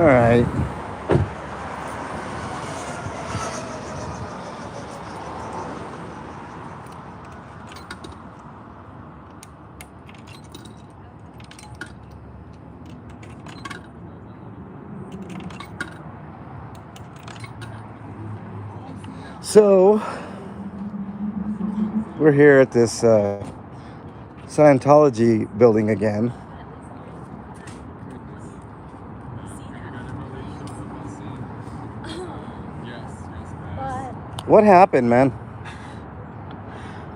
All right. So, we're here at this Scientology building again. What happened, man?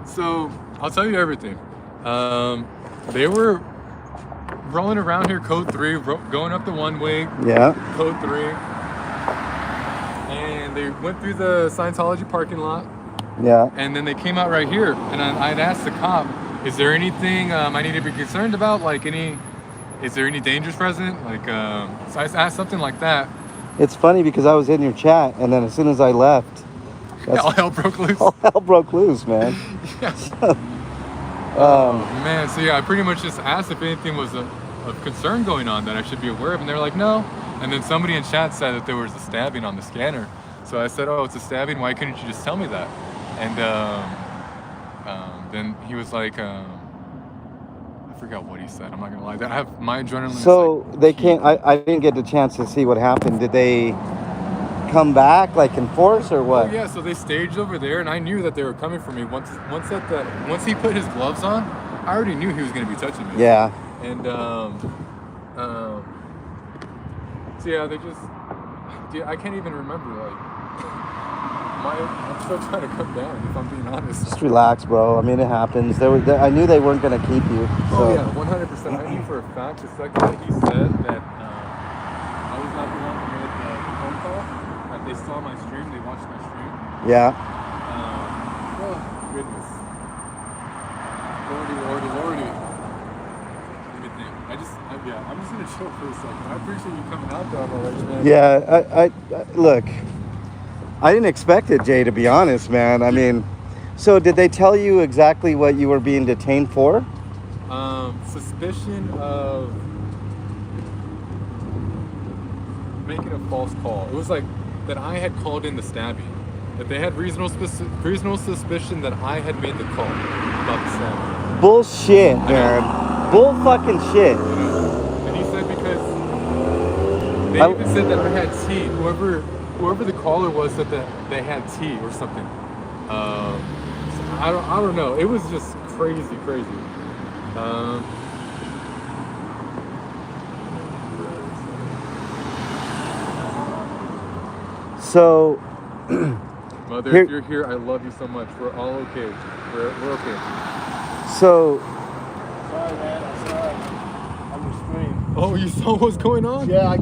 So, I'll tell you everything. They were rolling around here, code 3, going up the one way. Yeah. Code 3. And they went through the Scientology parking lot. Yeah. And then they came out right here. And I'd asked the cop, is there anything I need to be concerned about? Like is there any dangers present? Like, so I asked something like that. It's funny because I was in your chat, and then as soon as I left, all hell broke loose. All hell broke loose, man. Yes. Oh, man. So, yeah, I pretty much just asked if anything was of concern going on that I should be aware of. And they're like, no. And then somebody in chat said that there was a stabbing on the scanner. So I said, oh, it's a stabbing. Why couldn't you just tell me that? And then he was like, I forgot what he said. I'm not going to lie. I have my adrenaline. So they came. I didn't get the chance to see what happened. Did they come back like in force or what? Oh, yeah, so they staged over there, and I knew that they were coming for me. Once he put his gloves on, I already knew he was going to be touching me. Yeah. And so yeah, they just, dude, I can't even remember. Like, I'm still trying to come down. If I'm being honest. Just relax, bro. I mean, it happens. I knew they weren't going to keep you. So. Oh yeah, 100%. I knew for a fact the second that he said that I was not the one who made the phone call. They saw my stream, they watched my stream. Yeah. Oh, goodness. Lordy. Let me think. I'm just going to chill for a second. I appreciate you coming out though, man. Yeah, I look, I didn't expect it, Jay, to be honest, man. I mean, so did they tell you exactly what you were being detained for? Suspicion of making a false call. It was like that I had called in the stabbing. That they had reasonable suspicion that I had made the call about the stabbing. Bullshit, man. Bull fucking shit. And he said because they even said that I had tea. Whoever the caller was said that they had tea or something. So I don't know. It was just crazy. So, Mother, if you're here, I love you so much. We're all okay. We're okay. So. Sorry, man. I'm sorry. I'm the stream. Oh, you saw what's going on? Yeah, I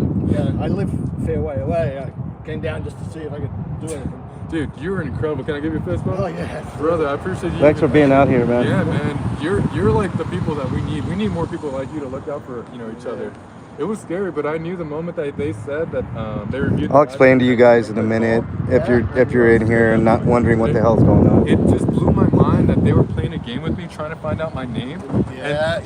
live a fair way away. I came down just to see if I could do anything. Dude, you're incredible. Can I give you a fist bump? Oh yeah. Brother, I appreciate you. Thanks for being out here, man. Yeah, man. You're like the people that we need. We need more people like you to look out for, each other. It was scary, but I knew the moment that they said that they reviewed. I'll explain to you guys in a minute if you're in here and not wondering what the hell's going on. It just blew my mind that they were playing a game with me, trying to find out my name, and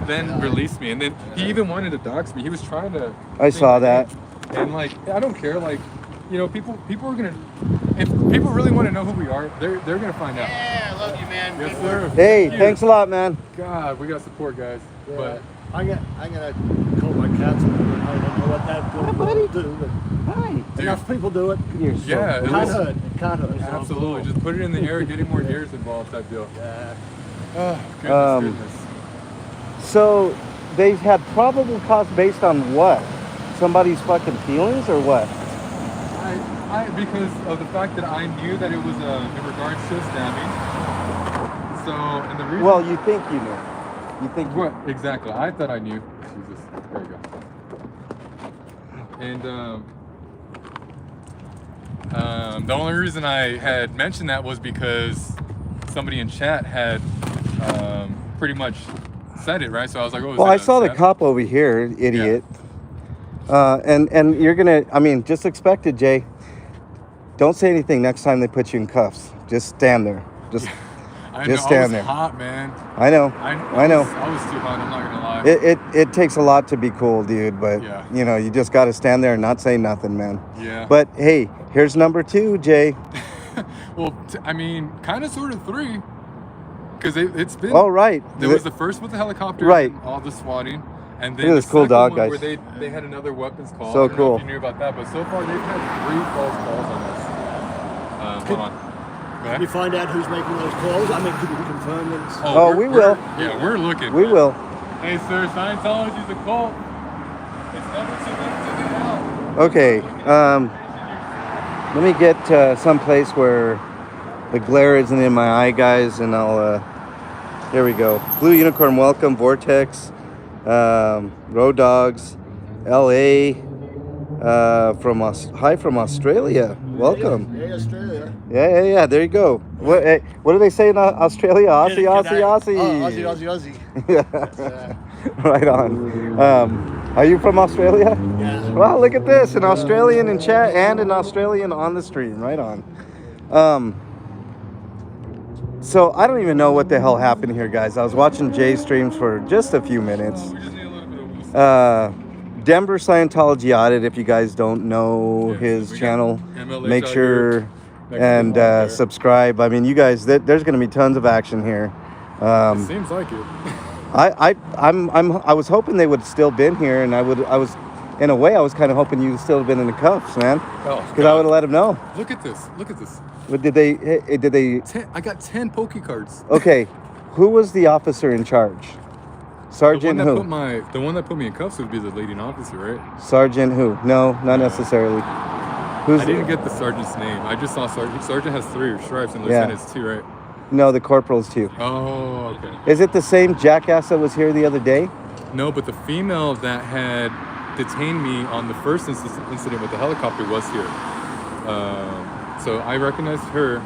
then release me. And then he even wanted to dox me. He was trying to. I saw that. And like, I don't care. Like, people are gonna. If people really want to know who we are, they're gonna find out. Yeah, I love you, man. Yes, sir. Hey, thanks a lot, man. God, we got support, guys. Yeah. But I'm gonna call my counsel. I don't know what that will do, but Hi. enough people do it. You're so It can't hurt. absolutely, just put it in the air, getting more ears involved type deal. Yeah. Oh, goodness. So they had probable cause based on what? Somebody's fucking feelings or what? Because of the fact that I knew that it was in regards to a stabbing. So, and the reason. Well, you think you knew. You think what? Exactly. I thought I knew. Jesus. There you go. And the only reason I had mentioned that was because somebody in chat had pretty much said it, right? So I was like, oh, well, I saw the cop over here, idiot. Yeah. And you're gonna, just expect it, Jay. Don't say anything next time they put you in cuffs. Just stand there. Just I Just know, stand I was there. hot, man. I know. I know. I was too hot. I'm not gonna lie. It takes a lot to be cool, dude. But Yeah. you know, you just got to stand there and not say nothing, man. Yeah. But hey, here's number 2, Jay. Well, I mean, kind of, sort of 3, because it's been. All right. There was the first with the helicopter, Right. and all the swatting, and Look then at the this cool second dog, one guys. where they had another weapons call. So I don't know cool. if you knew about that, but so far they've had 3 false calls on us. Hold on. Go Can you ahead. find out who's making those calls? I mean, could you confirm them? Oh, we will. Yeah, we're looking. We man. will. Hey, sir, Scientology's a cult. It's never too late to get out. Okay. Let me get someplace where the glare isn't in my eye, guys, and I'll. There we go. Blue Unicorn, welcome. Vortex, Road Dogs, L.A. Hi from Australia. Welcome. Yeah, Australia. Yeah. There you go. What do they say in Australia? Aussie, G'day. Aussie. Oh, Aussie. Yeah. Right on. Are you from Australia? Yeah. Well, look at this, an Australian in chat and an Australian on the stream. Right on. So I don't even know what the hell happened here, guys. I was watching Jay's streams for just a few minutes. We just need a little bit of loose. Denver Scientology audit. If you guys don't know Yes, his we got channel, MLH make out sure here. Next and to the subscribe. I mean, you guys, there's going to be tons of action here. It seems like it. I was hoping they would still been here, and I was, in a way, I was kind of hoping you'd still have been in the cuffs, man, Oh, because I would have let them know. Look at this. Look at this. But did they? I got 10 Poke cards. Okay, who was the officer in charge? Sergeant who? The one that put me in cuffs would be the leading officer, right? Sergeant who? No, not necessarily. Who's I didn't get the sergeant's name. I just saw sergeant. Sergeant has 3 stripes and Yeah. lieutenant's 2, right? No, the corporals too. Oh, okay. Is it the same jackass that was here the other day? No, but the female that had detained me on the first incident with the helicopter was here. So I recognized her,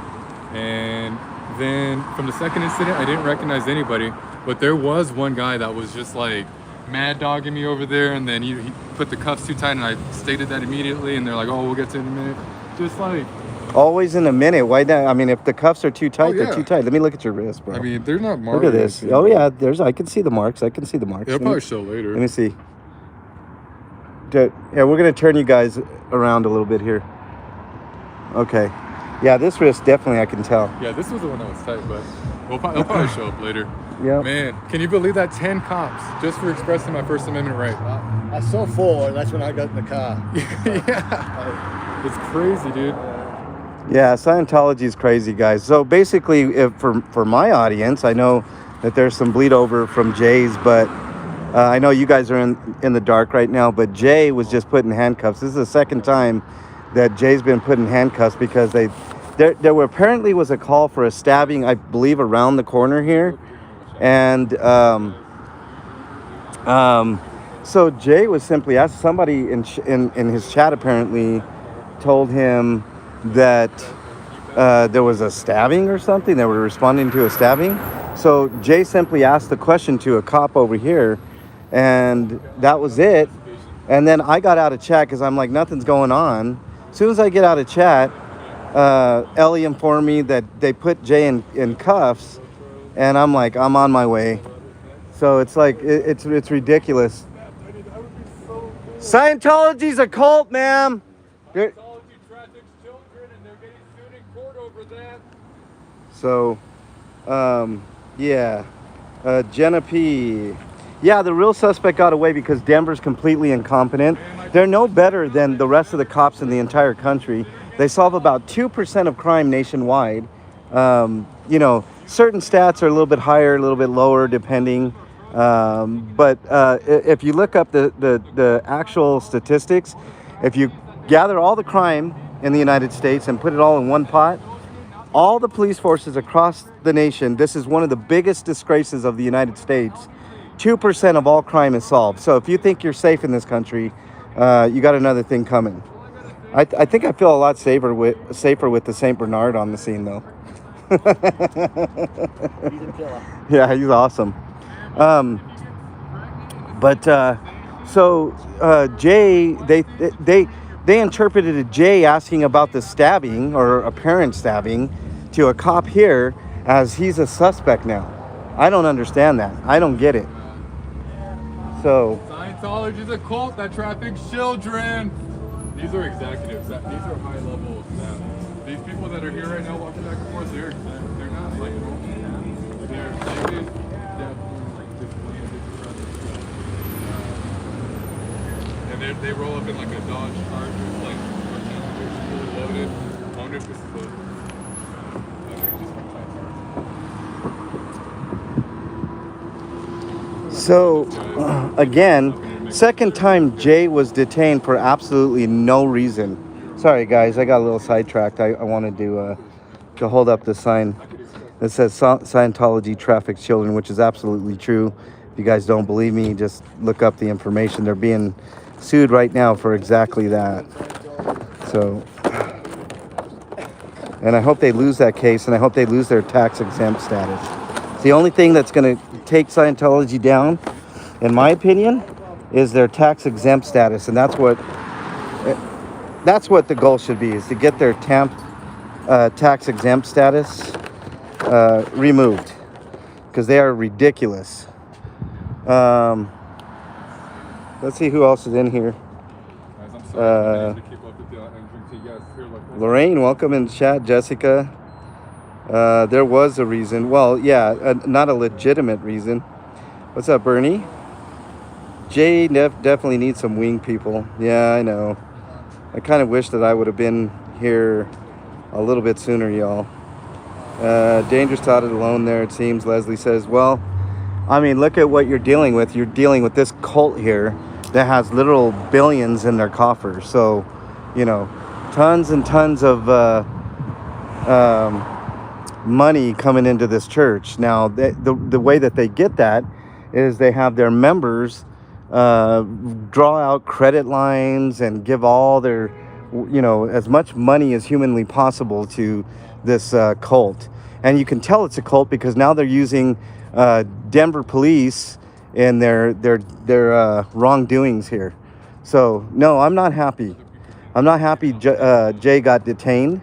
and then from the second incident, I didn't recognize anybody, but there was one guy that was just like mad dogging me over there, and then he put the cuffs too tight, and I stated that immediately, and they're like, oh, we'll get to it in a minute. Just like, Always in a minute. Why not? I mean, if the cuffs are too tight, Oh, yeah. they're too tight. Let me look at your wrist, bro. I mean, they're not marked. Look at this. Oh yeah, I can see the marks. I can see the marks. They'll Let me- probably show later. Let me see. Yeah, we're gonna turn you guys around a little bit here. Okay. Yeah, this wrist definitely I can tell. Yeah, this was the one that was tight, but they'll probably show up later. Yeah. Man, can you believe that? 10 cops just for expressing my First Amendment right. I saw 4, and that's when I got in the car. Yeah. It's crazy, dude. Yeah, Scientology is crazy, guys. So basically, for my audience, I know that there's some bleed over from Jay's, but I know you guys are in the dark right now. But Jay was just put in handcuffs. This is the second time that Jay's been put in handcuffs because there apparently was a call for a stabbing, I believe, around the corner here, and so Jay was simply asked. Somebody in his chat apparently told him that there was a stabbing or something. They were responding to a stabbing. So Jay simply asked the question to a cop over here, and that was it. And then I got out of chat because I'm like, nothing's going on. As soon as I get out of chat, Ellie informed me that they put Jay in cuffs, and I'm like, I'm on my way. So it's like, it's ridiculous. Scientology's a cult, ma'am. They're- traffics children, and they're getting sued in court over that. So, yeah. Jenna P. Yeah, the real suspect got away because Denver's completely incompetent. They're no better than the rest of the cops in the entire country. They solve about 2% of crime nationwide. You know, certain stats are a little bit higher, a little bit lower, depending. But if you look up the actual statistics, if you gather all the crime in the United States and put it all in one pot, all the police forces across the nation, this is one of the biggest disgraces of the United States. 2% of all crime is solved. So if you think you're safe in this country, you got another thing coming. I think I feel a lot safer with the Saint Bernard on the scene, though. He's a killer. Yeah, he's awesome. Jay, they interpreted Jay asking about the stabbing or apparent stabbing to a cop here as he's a suspect now. I don't understand that. I don't get it. So Scientology is a cult that traffics children. These are executives. These are high level staff. These people that are here right now walking back and forth, they're not like normal staff. They're executives that like and they roll up in like a Dodge Charger, like fully loaded. I wonder if this is a So, again, second time Jay was detained for absolutely no reason. Sorry, guys, I got a little sidetracked. I wanted to hold up the sign that says Scientology traffics children, which is absolutely true. If you guys don't believe me, just look up the information. They're being sued right now for exactly that. So, and I hope they lose that case, and I hope they lose their tax-exempt status. It's the only thing that's going to take Scientology down, in my opinion, is their tax-exempt status, and that's what the goal should be, is to get their tax-exempt status removed, because they are ridiculous. Let's see who else is in here. Lorraine, welcome in chat. Jessica. There was a reason. Well, yeah, not a legitimate reason. What's up, Bernie? Jay definitely needs some wing people. Yeah, I know. I kind of wish that I would have been here a little bit sooner, y'all. Dangerous thought it alone there, it seems. Leslie says, well, I mean, look at what you're dealing with. You're dealing with this cult here that has literal billions in their coffers. So, you know, tons and tons of money coming into this church. Now, the way that they get that is they have their members draw out credit lines and give all their, you know, as much money as humanly possible to this cult. And you can tell it's a cult because now they're using Denver police in their wrongdoings here. So, no, I'm not happy. I'm not happy Jay got detained.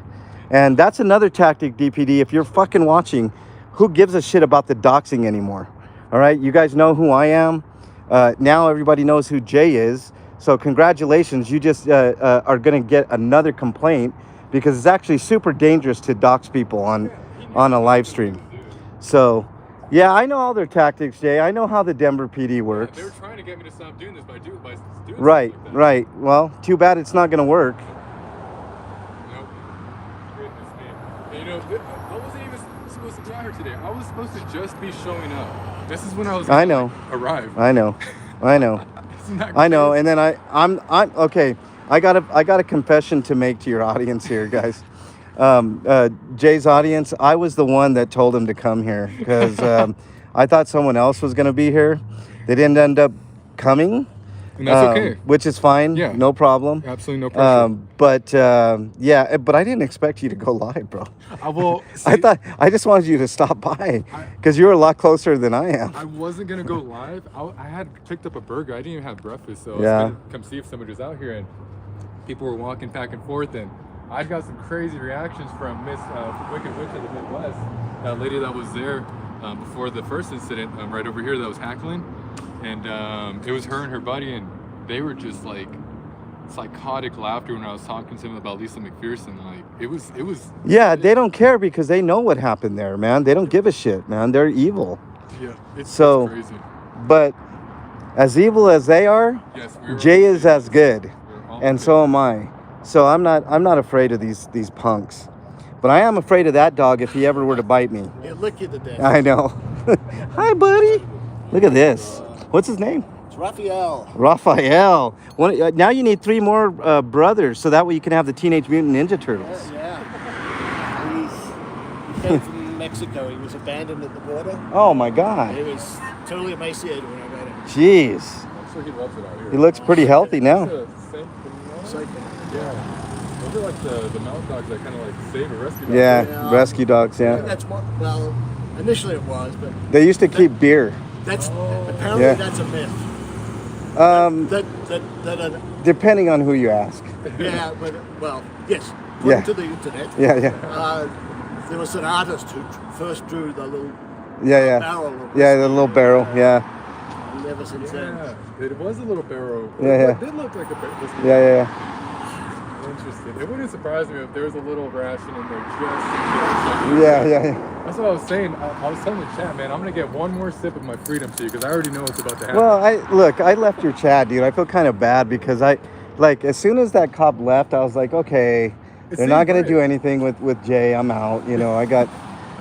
And that's another tactic, DPD. If you're fucking watching, who gives a shit about the doxing anymore? All right, you guys know who I am. Now everybody knows who Jay is. So congratulations, you just are going to get another complaint because it's actually super dangerous to dox people on a live stream. So, yeah, I know all their tactics, Jay. I know how the Denver PD works. They were trying to get me to stop doing this by doing right, like that. Right. Well, too bad it's not going to work. You know, I wasn't even supposed to be out here today. I was supposed to just be showing up. This is when I was I know. arrive. I know. I know. And then I'm okay. I got a confession to make to your audience here, guys. Jay's audience. I was the one that told him to come here because I thought someone else was going to be here. They didn't end up coming. And that's okay. Which is fine. Yeah. No problem. Absolutely no pressure. Yeah, but I didn't expect you to go live, bro. I just wanted you to stop by because you're a lot closer than I am. I wasn't going to go live. I had picked up a burger. I didn't even have breakfast. So I was going to come see if somebody was out here. And people were walking back and forth. And I got some crazy reactions from Miss Wicked Witch of the Midwest. That lady that was there before the first incident right over here that was hackling. And it was her and her buddy, and they were just like psychotic laughter when I was talking to them about Lisa McPherson. Like it was. Yeah, they don't care because they know what happened there, man. They don't give a shit, man. They're evil. Yeah, it's crazy. But as evil as they are, yes, Jay is as good, and so am I. So I'm not afraid of these punks, but I am afraid of that dog if he ever were to bite me. He'll lick you to death. I know. Hi, buddy. Look at this. What's his name? It's Raphael. Raphael. Now you need 3 more brothers, so that way you can have the Teenage Mutant Ninja Turtles. Yeah. He came from Mexico. He was abandoned at the border. Oh my God. He was totally emaciated when I met him. Jeez. I'm sure he loves it out here. He looks pretty healthy now. Yeah. Those are like the mountain dogs that kind of like save or rescue dogs. Yeah, rescue dogs. Yeah. That's what. Well, initially it was, but they used to keep beer. That's apparently that's a myth. That depending on who you ask. Yeah, but well, yes. According to the internet. Yeah. there was an artist who first drew the little Yeah, barrel of yeah, the whiskey. little barrel. Yeah, And ever since then. Yeah, it was a little barrel. Yeah. It did look like a barrel. yeah. Interesting. It wouldn't surprise me if there was a little ration in there just. Yeah. That's what I was saying. I was telling the chat, man, I'm gonna get one more sip of my freedom tea because I already know what's about to happen. Well, I left your chat, dude. I feel kind of bad because as soon as that cop left, I was like, okay, they're not gonna do anything with Jay. I'm out. You know, I got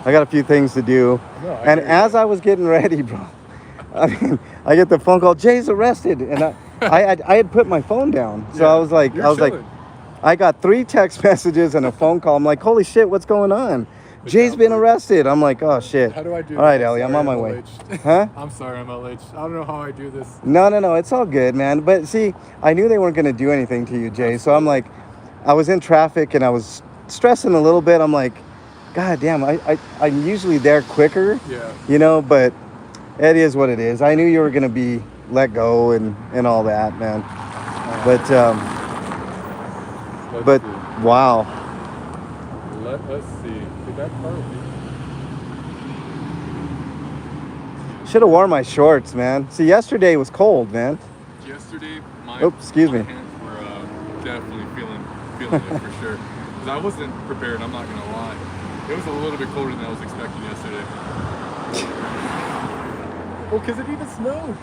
a few things to do. No, And as I was getting ready, bro, I mean, I get the phone call. Jay's arrested, and I had put my phone down, so I was like, I got 3 text messages and a phone call. I'm like, holy shit, what's going on? Jay's been arrested. I'm like, oh shit. How do I do All right, this? Ellie, I'm on my way. LH. Huh? I'm sorry, I'm LH. I don't know how I do this. No, it's all good, man. But see, I knew they weren't going to do anything to you, Jay. So I'm like, I was in traffic and I was stressing a little bit. I'm like, God damn, I'm usually there quicker. Yeah. You know, but it is what it is. I knew you were going to be let go and all that, man. But Let's see. wow. Let us see. Did that part be? Should have worn my shorts, man. See, yesterday was cold, man. Yesterday, my hands were definitely feeling it for sure. Because I wasn't prepared, I'm not going to lie. It was a little bit colder than I was expecting yesterday. Well, because it even snowed.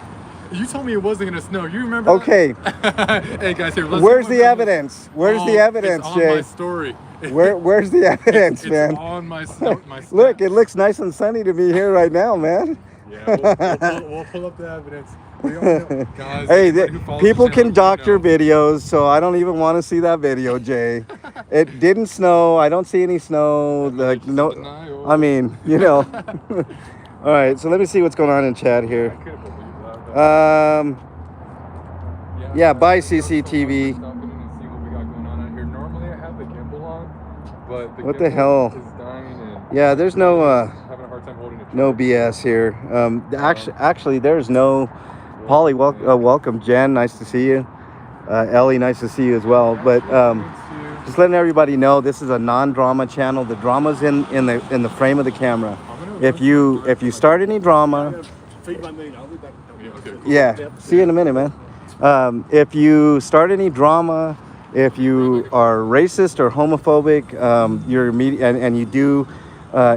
You told me it wasn't going to snow. You remember Okay. that? Hey, guys, here. Where's the evidence? Where's the evidence, it's Jay? on my story. Where's the evidence, man? It's on my snaps. Look, it looks nice and sunny to me here right now, man. Yeah, we'll pull up the evidence. We don't know. Guys, Hey, anybody who follows people the channel, can doctor you know. videos, so I don't even want to see that video, Jay. It didn't snow. I don't see any snow. Like no, I mean, you know. All right, so let me see what's going on in chat here. I couldn't believe that. Yeah, bye CCTV. Normally I have the gimbal on, but the What the gimbal hell? is dying and Yeah, there's no having a hard time holding it. no BS here. Actually, there's no. Polly, welcome. Jen, nice to see you. Ellie, nice to see you as well. But just letting everybody know, this is a non-drama channel. The drama's in the frame of the camera. If you start any drama, Feed my meat. I'll be back. yeah. See you in a minute, man. If you start any drama, if you are racist or homophobic, and you do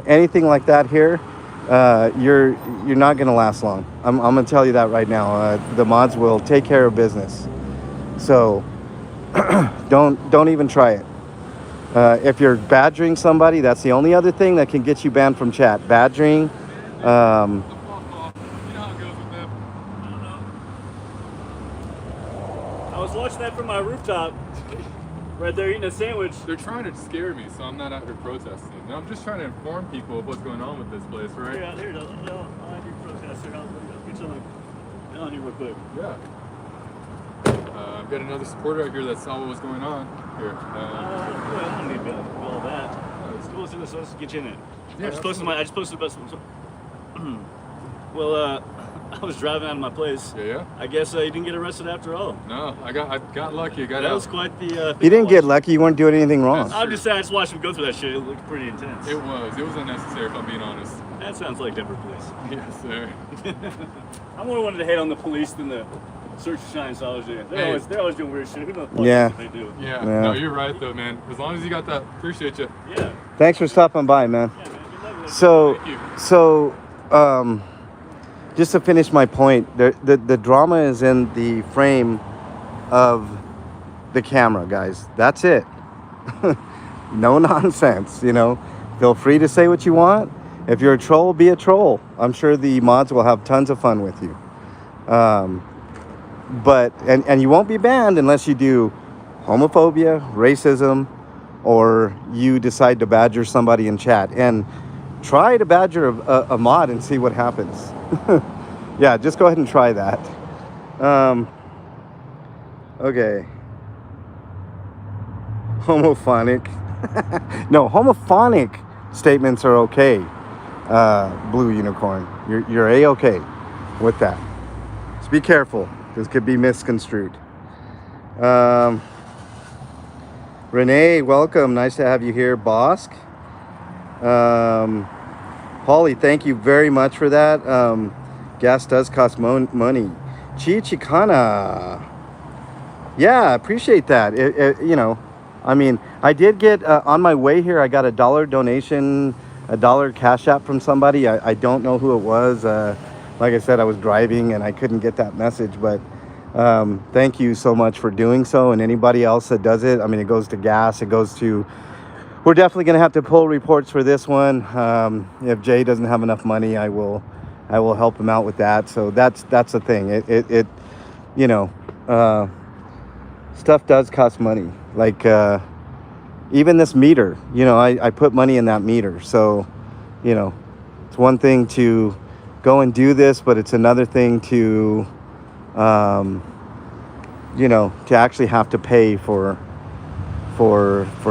anything like that here, you're not gonna last long. I'm gonna tell you that right now. The mods will take care of business. So don't even try it. If you're badgering somebody, that's the only other thing that can get you banned from chat. Badgering. You know how it goes with them. I was watching that from my rooftop, right there eating a sandwich. They're trying to scare me, so I'm not out here protesting. No, I'm just trying to inform people of what's going on with this place, right? Here, I'll have you protest here. I'll get you on here real quick. Yeah. I've got another supporter out here that saw what was going on here. Well, I don't need to do all that. Let's get you in it. Yeah, I just posted about some. Well, I was driving out of my place. Yeah. I guess you didn't get arrested after all. No, I got lucky. I got That out. was quite the. You didn't get lucky. You weren't doing anything wrong. I'm just saying, I just watched him go through that shit. It looked pretty intense. It was unnecessary, if I'm being honest. That sounds like Denver police. Yes, sir. I'm more wanted to hate on the police than the search for Scientology. They're always doing weird shit. Who knows Yeah. what they do? Yeah. Yeah. No, you're right though, man. As long as you got that, appreciate you. Yeah. Thanks for stopping by, man. Yeah, man. Good luck with it. So, just to finish my point, the drama is in the frame of the camera, guys. That's it. No nonsense, you know. Feel free to say what you want. If you're a troll, be a troll. I'm sure the mods will have tons of fun with you. But you won't be banned unless you do homophobia, racism, or you decide to badger somebody in chat. And try to badger a mod and see what happens. Yeah, just go ahead and try that. Okay. Homophonic. No, homophonic statements are okay. Blue Unicorn, you're A-okay with that. Just be careful. This could be misconstrued. Renee, welcome. Nice to have you here. Bosk. Holly, thank you very much for that. Gas does cost money. Chichikana. Yeah, I appreciate that. I mean, I did get on my way here. I got $1 donation, $1 cash app from somebody. I don't know who it was. Like I said, I was driving and I couldn't get that message. But thank you so much for doing so. And anybody else that does it, I mean, it goes to gas. It goes to. We're definitely going to have to pull reports for this one. If Jay doesn't have enough money, I will help him out with that. So that's the thing. It stuff does cost money. Like even this meter, I put money in that meter. So, it's one thing to go and do this, but it's another thing to, to actually have to pay for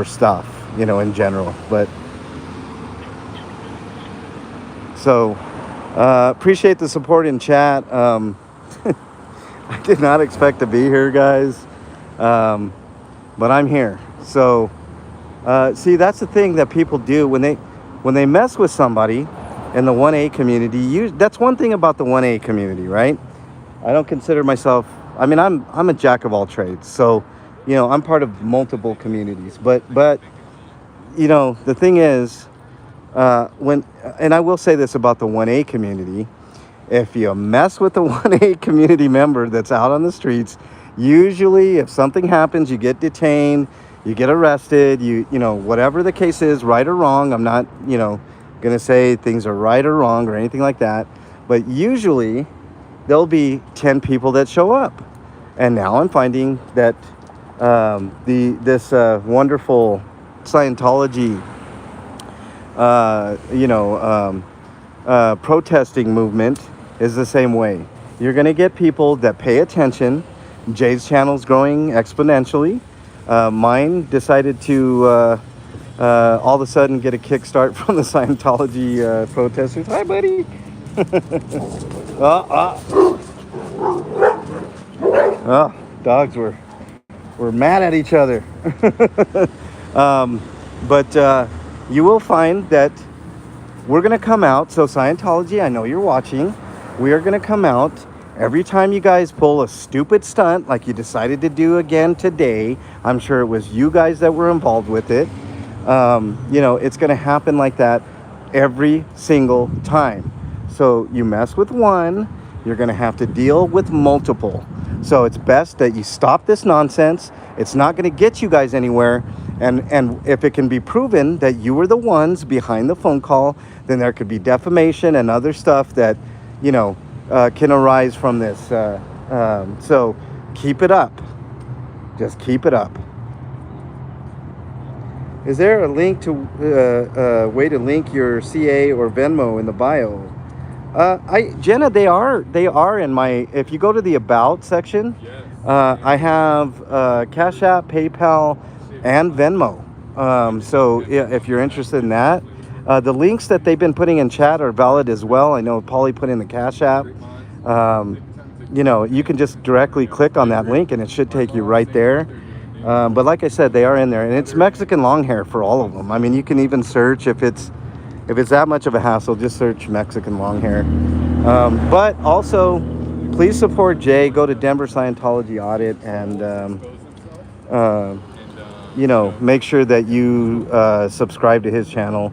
stuff, in general. But so appreciate the support in chat. I did not expect to be here, guys. But I'm here. So, see, that's the thing that people do when they mess with somebody in the 1A community. That's one thing about the 1A community, right? I don't consider myself. I mean, I'm a jack of all trades. So, I'm part of multiple communities. But the thing is, and I will say this about the 1A community. If you mess with the 1A community member that's out on the streets, usually if something happens, you get detained, you get arrested, whatever the case is, right or wrong. I'm not, going to say things are right or wrong or anything like that. But usually there'll be 10 people that show up. And now I'm finding that this wonderful Scientology, protesting movement is the same way. You're going to get people that pay attention. Jay's channel's growing exponentially. Mine decided to all of a sudden get a kickstart from the Scientology protesters. Hi, buddy. Dogs were mad at each other. But you will find that we're going to come out. So Scientology, I know you're watching. We are going to come out every time you guys pull a stupid stunt like you decided to do again today. I'm sure it was you guys that were involved with it. It's going to happen like that every single time. So you mess with one, you're going to have to deal with multiple. So it's best that you stop this nonsense. It's not going to get you guys anywhere. And if it can be proven that you were the ones behind the phone call, then there could be defamation and other stuff that, can arise from this. So keep it up. Just keep it up. Is there a link to way to link your CA or Venmo in the bio? Jenna, they are in my. If you go to the About section, yes. I have Cash App, PayPal, and Venmo. So if you're interested in that, the links that they've been putting in chat are valid as well. I know Paulie put in the Cash App. You can just directly click on that link and it should take you right there. But like I said, they are in there, and it's Mexican long hair for all of them. I mean, you can even search if it's that much of a hassle, just search Mexican long hair. But also, please support Jay. Go to Denver Scientology Audit and make sure that you subscribe to his channel.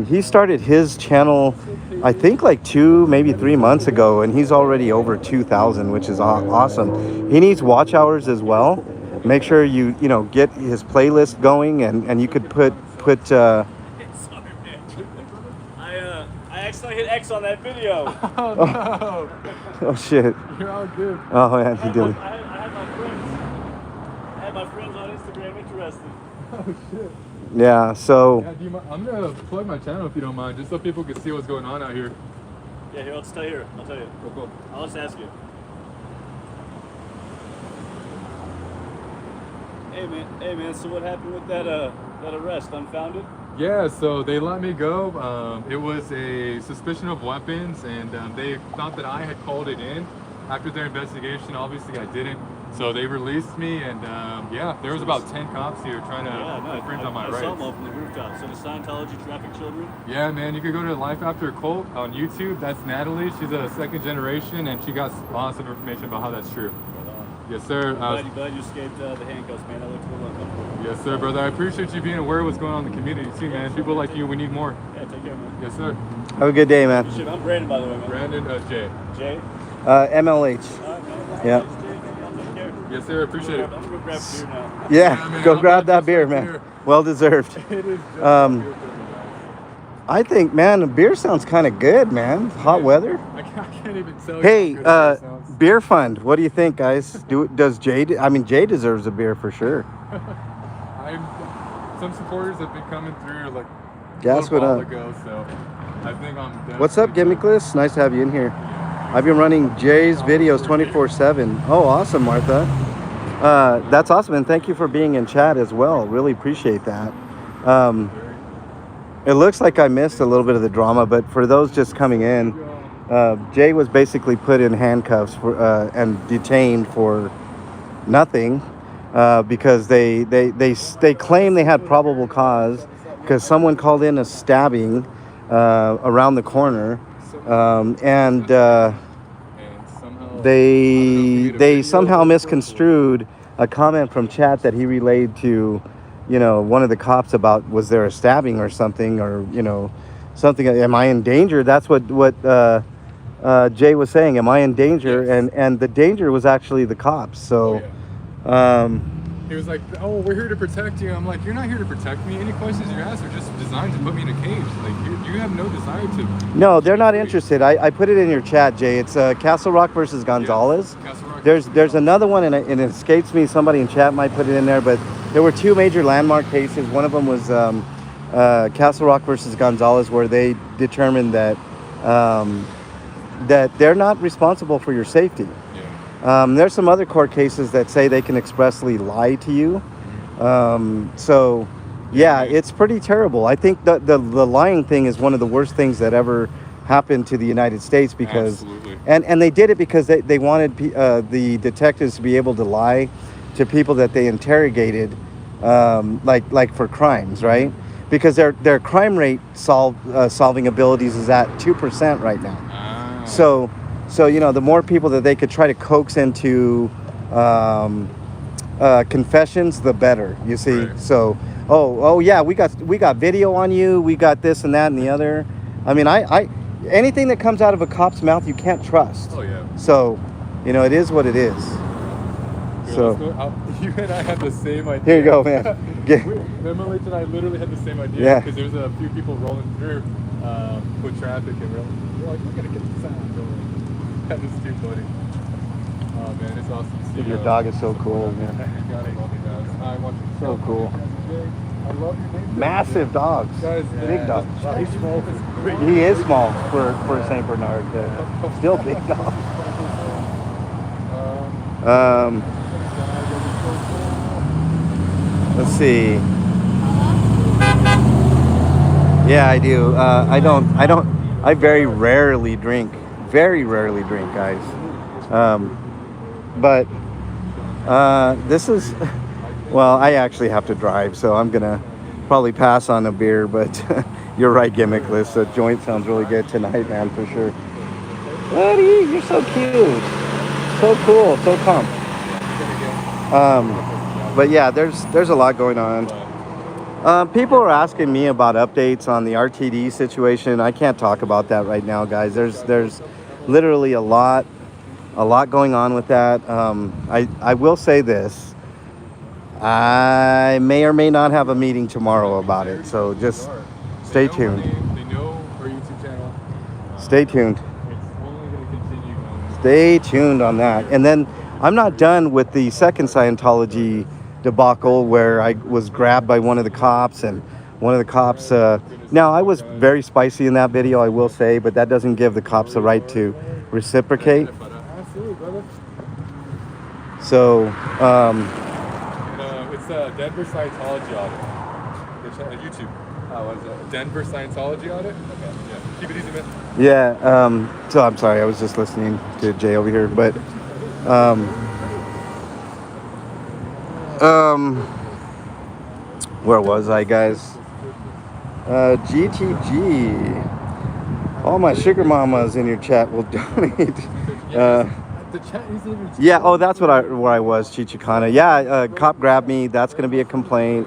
He started his channel, I think like 2, maybe 3 months ago, and he's already over 2,000, which is awesome. He needs watch hours as well. Make sure you get his playlist going, and you could put. Sorry, man. I accidentally hit X on that video. Oh no! Oh shit! You're all good. Oh yeah, you did. I had my friends on Instagram interested. Oh shit. Yeah. So. Yeah, I'm gonna plug my channel if you don't mind, just so people can see what's going on out here. Yeah, here, I'll tell you. Cool. I'll just ask you. Hey man, so what happened with that arrest? Unfounded? Yeah, so they let me go. It was a suspicion of weapons, and they thought that I had called it in after their investigation. Obviously I didn't. So they released me, and yeah, there was about 10 cops here trying to infringe on my I saw them rights. all from the rooftop. So the Scientology traffic children. Yeah, man, you could go to Life After a Cult on YouTube. That's Natalie. She's a second generation, and she got awesome information about how that's true. Yes, sir. Glad you escaped the handcuffs, man. That looked a little uncomfortable. Yes, sir, brother. I appreciate you being aware of what's going on in the community, too, man. People like you, we need more. Yeah, take care, man. Yes, sir. Have a good day, man. Shit, I'm Brandon, by the way, man. Brandon, Jay. Jay? MLH. All right, man. Yeah. Take care. Yes, sir. Appreciate it. I'm gonna go grab a beer now. Yeah, man, go I'll grab grab that beer, some man. beer. Well deserved. It is just Um, a beer for me, guys. I think, man, the beer sounds kind of good, man. Hot weather. I can't even tell you. Hey, how good that sounds. beer fund. What do you think, guys? Does Jay? I mean, Jay deserves a beer for sure. Some supporters have been coming through like Gas a little while went up. ago, so I think I'm definitely. What's up, Gimmickless? Nice to have you in here. I've been running Jay's videos 24/7. Oh, awesome, Martha. That's awesome, and thank you for being in chat as well. Really appreciate that. It looks like I missed a little bit of the drama, but for those just coming in, Jay was basically put in handcuffs for, and detained for nothing because they claim they had probable cause because someone called in a stabbing around the corner, and they somehow misconstrued a comment from chat that he relayed to, you know, one of the cops about was there a stabbing or something, or, you know, something. Am I in danger? That's what Jay was saying. Am I in danger? Yes. And the danger was actually the cops. So, He was like, "Oh, we're here to protect you." I'm like, "You're not here to protect me. Any questions you ask are just designed to put me in a cage. Like, you have no desire to." no, they're not interested. I put it in your chat, Jay. It's Castle Rock versus Gonzalez. Yes, Castle Rock There's versus another one, and it escapes me. Somebody in chat might put it in there, but there were two major landmark cases. One of them was Castle Rock versus Gonzalez, where they determined that that they're not responsible for your safety. There's some other court cases that say they can expressly lie to you. So, yeah, it's pretty terrible. I think the lying thing is one of the worst things that ever happened to the United States, because Absolutely. and they did it because they wanted the detectives to be able to lie to people that they interrogated, like for crimes, right? Because their crime rate solving abilities is at 2% right now. So, you know, the more people that they could try to coax into confessions, the better, you see. Right. So, oh yeah, we got video on you, we got this and that and the other. I mean, I anything that comes out of a cop's mouth, you can't trust. Oh yeah. So, you know, it is what it is. So, You and I had the same idea. here you go, man. Emily and I literally had the same idea. Yeah. Because there was a few people rolling through foot traffic, and we're like, we gotta get the sound going. That is too funny. Oh man, it's awesome to see Your dog is so cool, man. So cool. I love your name. Massive dogs. Guys, Big dogs. Wow, he's small. He is small for a Saint Bernard. Still big dog. Let's see. Yeah, I do. I very rarely drink. Very rarely drink, guys. But this is, well, I actually have to drive, so I'm gonna probably pass on a beer, but you're right, Gimmickless. The joint sounds really good tonight, man, for sure. Buddy, you're so cute. So cool, so calm. But yeah, there's a lot going on. People are asking me about updates on the RTD situation. I can't talk about that right now, guys. There's literally a lot going on with that. I will say this. I may or may not have a meeting tomorrow about it, so just stay tuned. They know our YouTube channel. Stay tuned. It's only going to continue on. Stay tuned on that. And then I'm not done with the second Scientology debacle where I was grabbed by one of the cops, and one of the cops, now I was very spicy in that video, I will say, but that doesn't give the cops the right to reciprocate. Absolutely, brother. So, it's Denver Scientology audit. YouTube. What is it? Denver Scientology audit? Okay, yeah. Keep it easy, man. yeah, so I'm sorry, I was just listening to Jay over here, but Where was I, guys? GTG. All my sugar mamas in your chat will donate. The chat isn't even. Yeah. Oh, that's where I was. Chichicana. Yeah. Cop grabbed me. That's gonna be a complaint.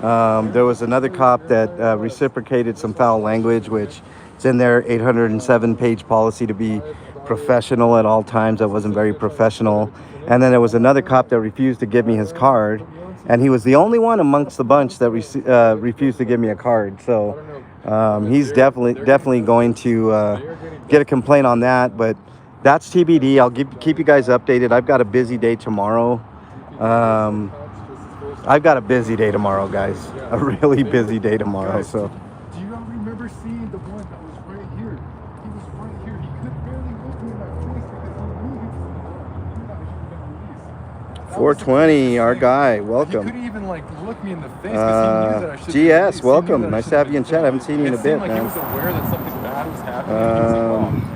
There was another cop that reciprocated some foul language, which it's in their 807-page policy to be professional at all times. I wasn't very professional. And then there was another cop that refused to give me his card, and he was the only one amongst the bunch that refused to give me a card. So he's definitely going to get a complaint on that. But that's TBD. I'll keep you guys updated. I've got a busy day tomorrow. I've got a busy day tomorrow, guys. A really busy day tomorrow. So. Do you all remember seeing the one that was right here? He was right here. He could barely look me in my face because he knew he was 420, our guy. He Welcome. couldn't even like look me in the face because he knew that I should. GS, welcome. Nice to have you in chat. I haven't seen you in a bit, like man. He was aware that something bad was happening.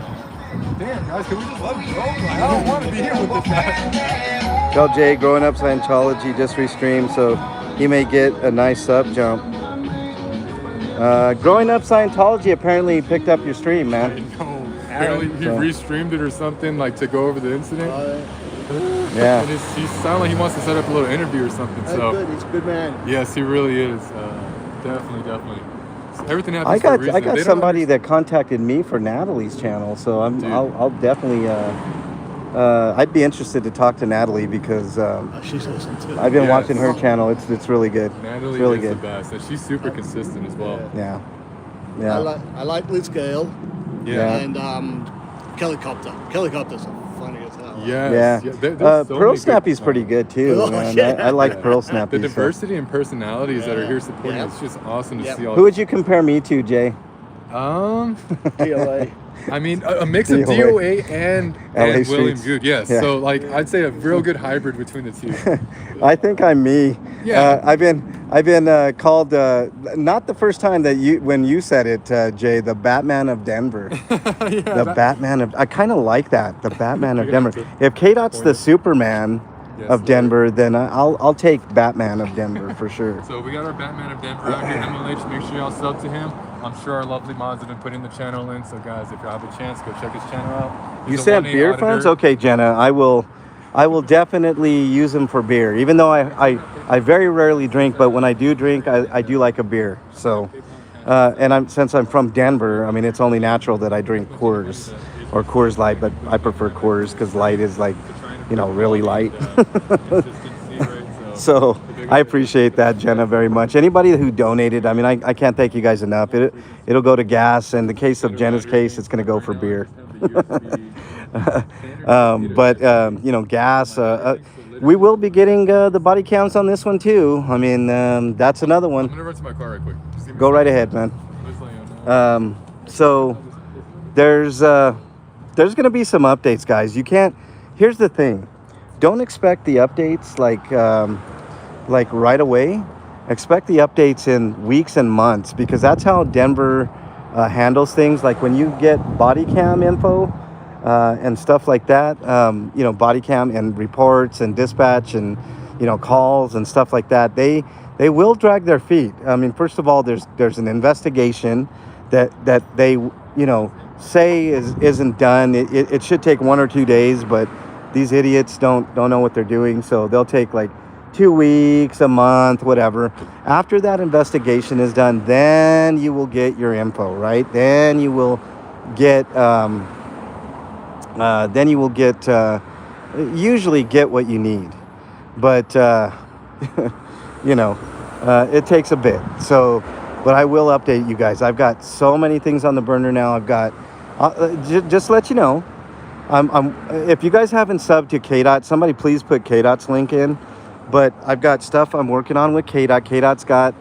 Damn, guys, can we just let him go? I don't want to be here with this guy. Tell Jay, growing up Scientology just restreamed, so he may get a nice sub jump. Growing up Scientology apparently picked up your stream, man. Apparently he restreamed it or something, like to go over the incident. Yeah. And he sounded like he wants to set up a little interview or something. So Good. He's a good man. yes, he really is. Definitely. Everything happens I for a got reason. They don't somebody that contacted me for Natalie's channel, so I'll definitely I'd be interested to talk to Natalie because She's listening too. I've been watching her channel. It's really good. Natalie it's really is good. the best, and she's super consistent as well. Yeah. I like Liz Gale. Yeah. And Kellycopter. Kellycopter's funny as hell. Yes. Yeah. There's so Pearl many good Snappy's pretty good too, Oh, man. yeah. I like Pearl Snappy. The so. diversity and personalities that are here supporting Yeah. it's just awesome to Yeah. see all. Who would you compare me to, Jay? DLA. I mean, a mix of DOA. DOA and William Streets. Good. Yes. Yeah. So like I'd say a real good hybrid between the two. I think I'm me. Yeah. I've been called not the first time that when you said it, Jay, the Batman of Denver. Batman of I kind of like that. The Batman of Denver. If K-Dot's the Superman of Denver, then I'll take Batman of Denver for sure. So we got our Batman of Denver out here, MLH. Make sure y'all sub to him. I'm sure our lovely mods have been putting the channel in. So guys, if you have a chance, go check his channel out. You He's a said 1A beer auditor. funds? Okay, Jenna, I will definitely use them for beer. Even though I very rarely drink, but when I do drink, I do like a beer. So, and since I'm from Denver, I mean, it's only natural that I drink Coors or Coors Light, but I prefer Coors because light is like, really light. So I appreciate that, Jenna, very much. Anybody who donated, I mean, I can't thank you guys enough. It'll go to gas. In the case of Jenna's case, it's going to go for beer. But gas. We will be getting the body counts on this one too. I mean, that's another one. I'm gonna run to my car right quick. Just give me Go a right second. ahead, man. Just let you know. So there's going to be some updates, guys. You can't. Here's the thing. Don't expect the updates like right away. Expect the updates in weeks and months because that's how Denver handles things. Like when you get body cam info and stuff like that, body cam and reports and dispatch and calls and stuff like that, they will drag their feet. I mean, first of all, there's an investigation that they say isn't done. It should take 1 or 2 days, but these idiots don't know what they're doing, so they'll take like 2 weeks, a month, whatever. After that investigation is done, then you will get your info, right? Then you will get usually get what you need, but it takes a bit. So, but I will update you guys. I've got so many things on the burner now. I've got just to let you know. If you guys haven't subbed to KDOT, somebody please put KDOT's link in. But I've got stuff I'm working on with KDOT. KDOT's got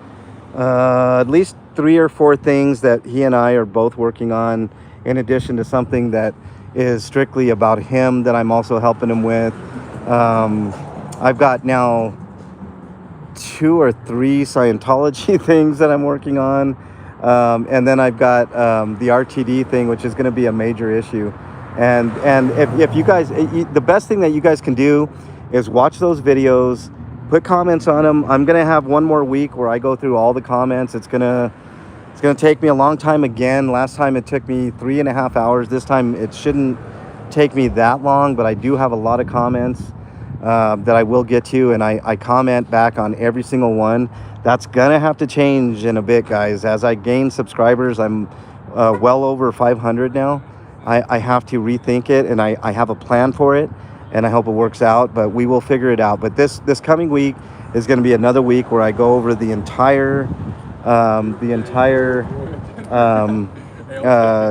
at least 3 or 4 things that he and I are both working on, in addition to something that is strictly about him that I'm also helping him with. I've got now 2 or 3 Scientology things that I'm working on. And then I've got the RTD thing, which is going to be a major issue. And if you guys, the best thing that you guys can do is watch those videos, Put comments on them. I'm gonna have one more week where I go through all the comments. It's gonna take me a long time again. Last time it took me 3.5 hours. This time it shouldn't take me that long, but I do have a lot of comments that I will get to, and I comment back on every single one. That's gonna have to change in a bit, guys. As I gain subscribers, I'm well over 500 now. I have to rethink it, and I have a plan for it, and I hope it works out, but we will figure it out. But this coming week is going to be another week where I go over the entire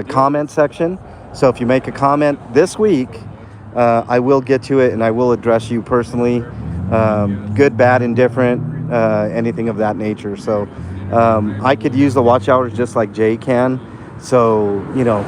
comment section. So if you make a comment this week, I will get to it, and I will address you personally, good, bad, indifferent, anything of that nature. So I could use the watch hours just like Jay can. So, you know,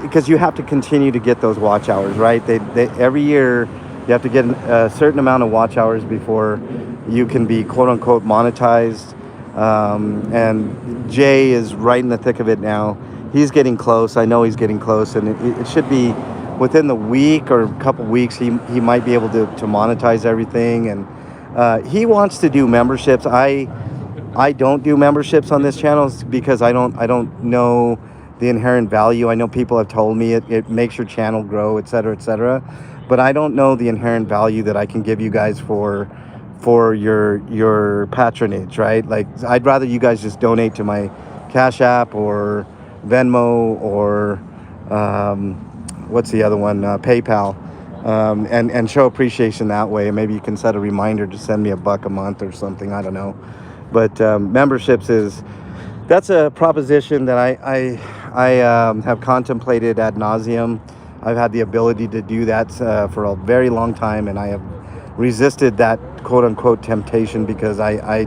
because you have to continue to get those watch hours, right? They every year you have to get a certain amount of watch hours before you can be quote unquote monetized. And Jay is right in the thick of it now. He's getting close. I know he's getting close, and it should be within the week or a couple weeks. He might be able to monetize everything, and he wants to do memberships. I don't do memberships on this channel because I don't know the inherent value. I know people have told me it makes your channel grow, etc., but I don't know the inherent value that I can give you guys for your patronage, right? Like, I'd rather you guys just donate to my Cash App or Venmo or what's the other one, PayPal, and show appreciation that way. Maybe you can set a reminder to send me $1 a month or something. I don't know, but memberships that's a proposition that I have contemplated ad nauseum. I've had the ability to do that for a very long time, and I have resisted that quote unquote temptation because I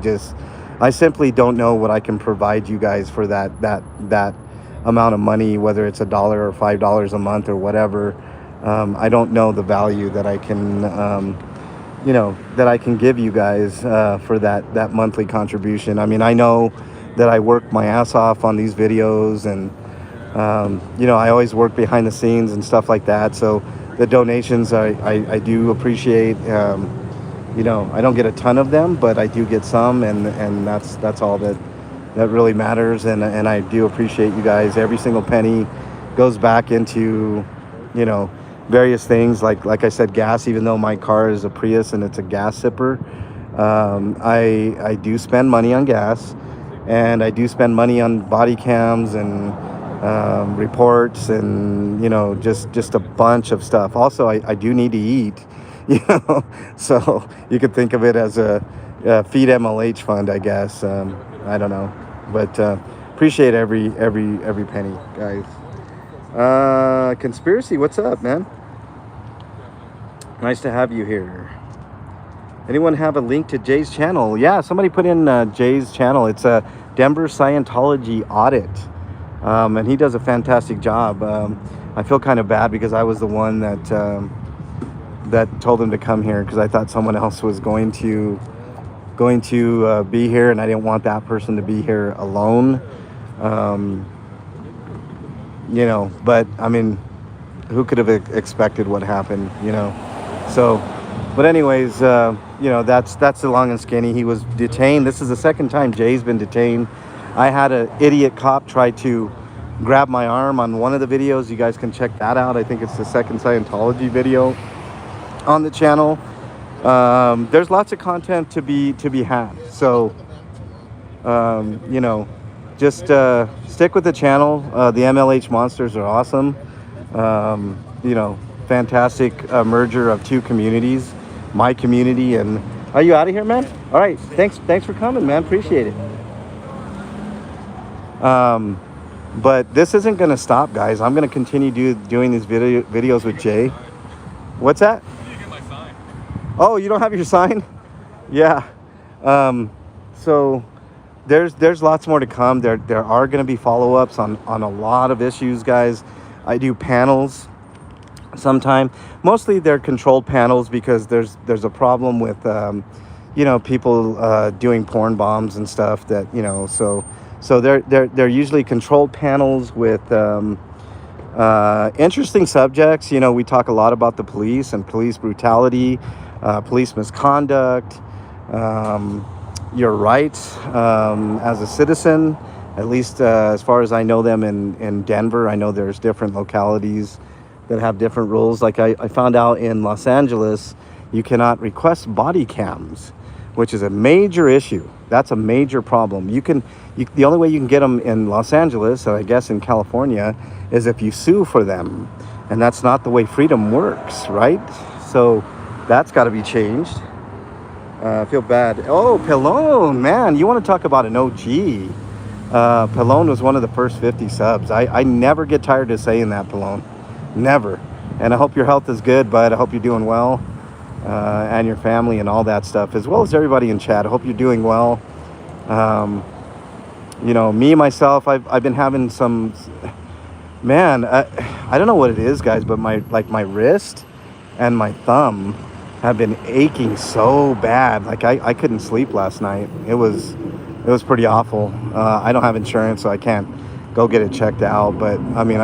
simply don't know what I can provide you guys for that amount of money, whether it's $1 or $5 a month or whatever. I don't know the value that I can that I can give you guys for that monthly contribution. I mean, I know that I work my ass off on these videos, and I always work behind the scenes and stuff like that. So the donations I do appreciate. I don't get a ton of them, but I do get some, and that's all that really matters. And I do appreciate you guys. Every single penny goes back into various things, like I said, gas. Even though my car is a Prius and it's a gas sipper, I do spend money on gas, and I do spend money on body cams and reports, and just a bunch of stuff. Also, I do need to eat, so you could think of it as a feed MLH fund, I guess. I don't know, but appreciate every penny, guys. Conspiracy, what's up, man? Nice to have you here. Anyone have a link to Jay's channel? Yeah, somebody put in Jay's channel. It's a Denver Scientology audit, and he does a fantastic job. I feel kind of bad because I was the one that told him to come here, because I thought someone else was going to be here, and I didn't want that person to be here alone. But I mean, who could have expected what happened, So, but anyways, that's the long and skinny. He was detained. This is the second time Jay's been detained. I had an idiot cop try to grab my arm on one of the videos. You guys can check that out. I think it's the second Scientology video on the channel. There's lots of content to be had. So, just stick with the channel. The MLH monsters are awesome. Fantastic merger of two communities, my community, and are you out of here, man? All right, thanks for coming, man. Appreciate it. But this isn't gonna stop, guys. I'm gonna continue doing these videos with Jay. What's that? You get my sign. Oh, you don't have your sign? Yeah. So there's lots more to come. There are going to be follow-ups on a lot of issues, guys. I do panels sometime. Mostly they're controlled panels because there's a problem with people doing porn bombs and stuff that so they're usually controlled panels with interesting subjects. We talk a lot about the police and police brutality, police misconduct, your rights as a citizen. At least as far as I know them in Denver, I know there's different localities that have different rules. Like I found out in Los Angeles, you cannot request body cams, which is a major issue. That's a major problem. The only way you can get them in Los Angeles, and I guess in California, is if you sue for them. And that's not the way freedom works, right? So that's got to be changed. I feel bad. Oh, Pelone, man, you want to talk about an OG. Pelone was one of the first 50 subs. I never get tired of saying that, Pelone. Never. And I hope your health is good, bud. I hope you're doing well. And your family and all that stuff, as well as everybody in chat. I hope you're doing well. Me, myself, I've been having some... Man, I don't know what it is, guys, but my wrist and my thumb have been aching so bad. Like I couldn't sleep last night. It was pretty awful. I don't have insurance, so I can't go get it checked out. But I mean,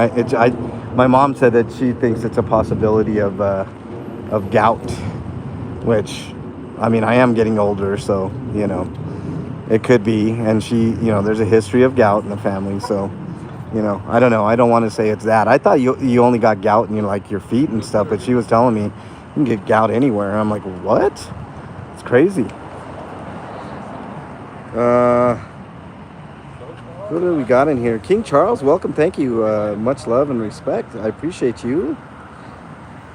my mom said that she thinks it's a possibility of gout, which, I mean, I am getting older, so it could be. And she, there's a history of gout in the family, so I don't know. I don't want to say it's that. I thought you only got gout in like your feet and stuff, but she was telling me you can get gout anywhere. I'm like, what? It's crazy. What do we got in here? King Charles, welcome. Thank you. Much love and respect. I appreciate you.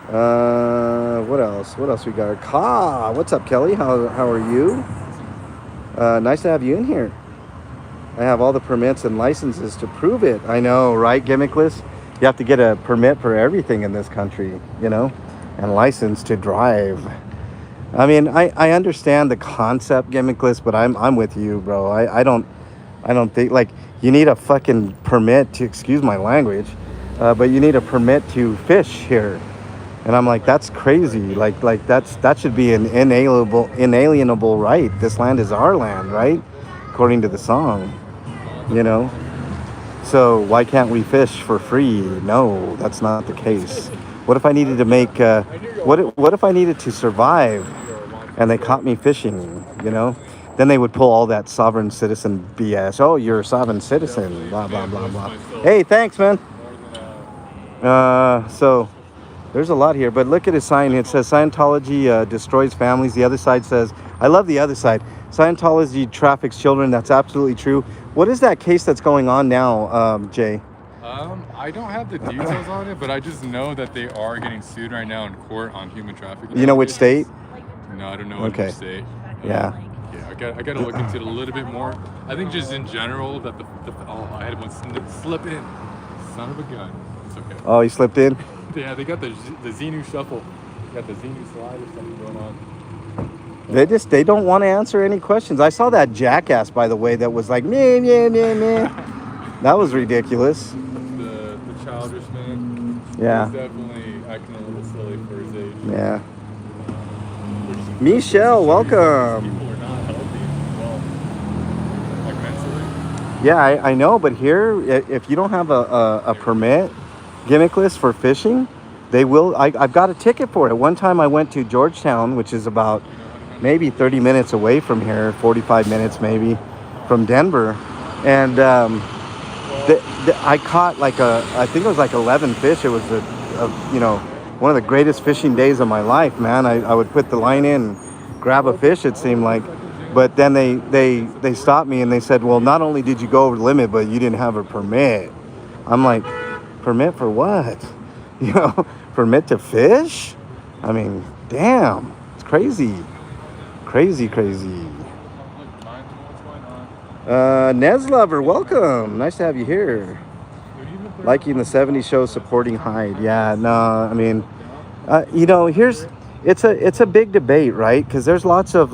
What else? What else we got? Ka, what's up, Kelly? How are you? Nice to have you in here. I have all the permits and licenses to prove it. I know, right, Gimmickless? You have to get a permit for everything in this country, and license to drive. I mean, I understand the concept, Gimmickless, but I'm with you, bro. I don't think, like, you need a fucking permit to, excuse my language, but you need a permit to fish here. And I'm like, that's crazy. Like that should be an inalienable right. This land is our land, right? According to the song, So why can't we fish for free? No, that's not the case. What if I needed to make, what if I needed to survive and they caught me fishing, Then they would pull all that sovereign citizen BS. Oh, you're a sovereign citizen, blah, blah, blah, blah. Hey, thanks, man. So there's a lot here, but look at his sign. It says Scientology destroys families. The other side says, I love the other side. Scientology traffics children. That's absolutely true. What is that case that's going on now, Jay? I don't have the details on it, but I just know that they are getting sued right now in court on human trafficking. You know which state? No, I don't know which state. Yeah. Yeah, I got to look into it a little bit more. I think just in general that I had one slip in. Son of a gun. It's okay. Oh, he slipped in? Yeah, they got the Xenu shuffle. They got the Xenu slide or something going on. They don't want to answer any questions. I saw that jackass, by the way, that was like, meh, meh, meh, meh. That was ridiculous. The childish man. Yeah. He's definitely acting a little silly for his age. Yeah. Michelle, welcome. People are not healthy, well, like mentally. Yeah, I know, but here, if you don't have a permit, Gimmickless, for fishing, they will. I've got a ticket for it. One time I went to Georgetown, which is about maybe 30 minutes away from here, 45 minutes maybe from Denver, and I caught I think it was like 11 fish. It was one of the greatest fishing days of my life, man. I would put the line in and grab a fish, it seemed like. But then they stopped me and they said, well, not only did you go over the limit, but you didn't have a permit. I'm like, permit for what? Permit to fish? I mean, damn, it's crazy. Crazy. Nez Lover, welcome. Nice to have you here. Liking the 70s show, supporting Hyde. Yeah, no, I mean, it's a big debate, right? Because there's lots of